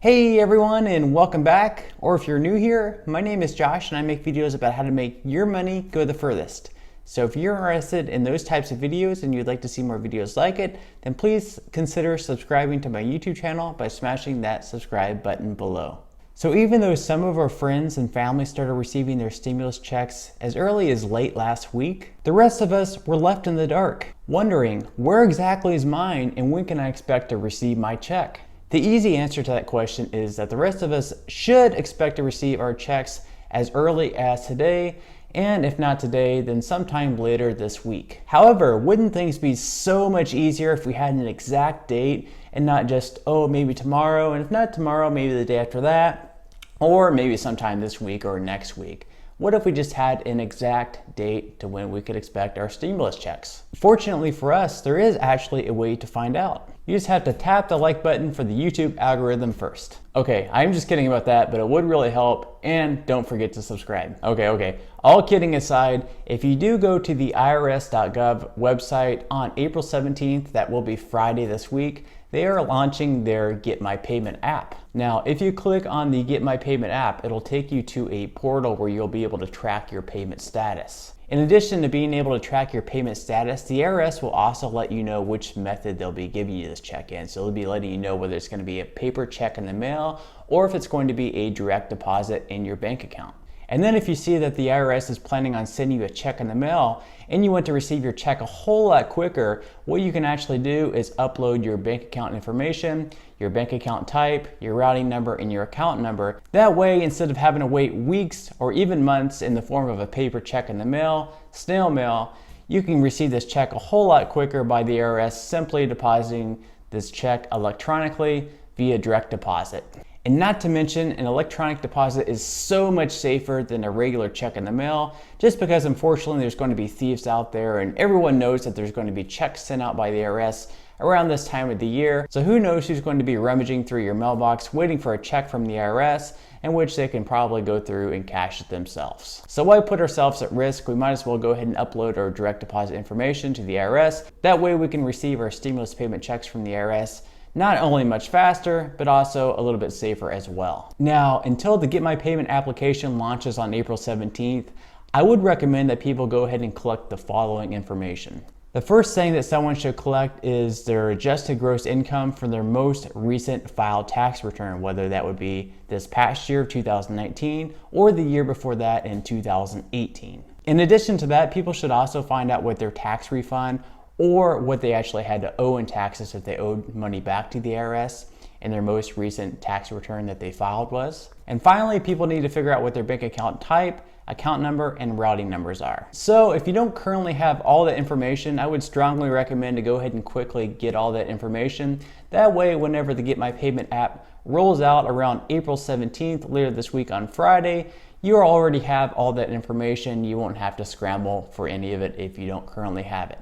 Hey everyone, and welcome back. Or if you're new here, my name is Josh and I make videos about how to make your money go the furthest. So if you're interested in those types of videos and you'd like to see more videos like it, then please consider subscribing to my YouTube channel by smashing that subscribe button below. So even though some of our friends and family started receiving their stimulus checks as early as late last week, the rest of us were left in the dark, wondering where exactly is mine and when can I expect to receive my check? The easy answer to that question is that the rest of us should expect to receive our checks as early as today, and if not today, then sometime later this week. However, wouldn't things be so much easier if we had an exact date and not just, oh, maybe tomorrow, and if not tomorrow, maybe the day after that, or maybe sometime this week or next week? What if we just had an exact date to when we could expect our stimulus checks? Fortunately for us, there is actually a way to find out. You just have to tap the like button for the YouTube algorithm first. Okay, I'm just kidding about that, but it would really help, and don't forget to subscribe. Okay. All kidding aside, if you do go to the IRS.gov website on April 17th, that will be Friday this week, they are launching their Get My Payment app. Now, if you click on the Get My Payment app, it'll take you to a portal where you'll be able to track your payment status. In addition to being able to track your payment status, the IRS will also let you know which method they'll be giving you this check in. So they'll be letting you know whether it's going to be a paper check in the mail or if it's going to be a direct deposit in your bank account. And then if you see that the IRS is planning on sending you a check in the mail and you want to receive your check a whole lot quicker, what you can actually do is upload your bank account information, your bank account type, your routing number, and your account number. That way, instead of having to wait weeks or even months in the form of a paper check in the mail, snail mail, you can receive this check a whole lot quicker by the IRS simply depositing this check electronically via direct deposit. And not to mention, an electronic deposit is so much safer than a regular check in the mail, just because unfortunately there's going to be thieves out there, and everyone knows that there's going to be checks sent out by the IRS around this time of the year. So who knows who's going to be rummaging through your mailbox waiting for a check from the IRS, in which they can probably go through and cash it themselves. So why put ourselves at risk? We might as well go ahead and upload our direct deposit information to the IRS. That way we can receive our stimulus payment checks from the IRS not only much faster, but also a little bit safer as well. Now, until the Get My Payment application launches on April 17th, I would recommend that people go ahead and collect the following information. The first thing that someone should collect is their adjusted gross income for their most recent filed tax return, whether that would be this past year of 2019 or the year before that in 2018. In addition to that, people should also find out what their tax refund or what they actually had to owe in taxes if they owed money back to the IRS in their most recent tax return that they filed was. And finally, people need to figure out what their bank account type, account number, and routing numbers are. So if you don't currently have all that information, I would strongly recommend to go ahead and quickly get all that information. That way, whenever the Get My Payment app rolls out around April 17th, later this week on Friday, you already have all that information. You won't have to scramble for any of it if you don't currently have it.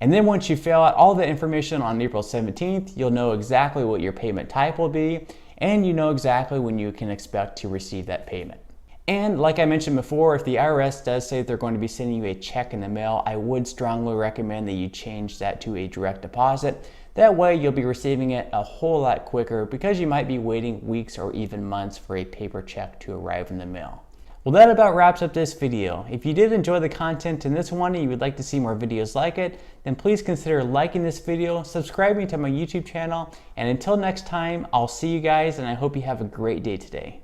And then once you fill out all the information on April 17th, you'll know exactly what your payment type will be, and you know exactly when you can expect to receive that payment. And like I mentioned before, if the IRS does say they're going to be sending you a check in the mail, I would strongly recommend that you change that to a direct deposit. That way you'll be receiving it a whole lot quicker because you might be waiting weeks or even months for a paper check to arrive in the mail. Well, that about wraps up this video. If you did enjoy the content in this one and you would like to see more videos like it, then please consider liking this video, subscribing to my YouTube channel, and until next time, I'll see you guys and I hope you have a great day today.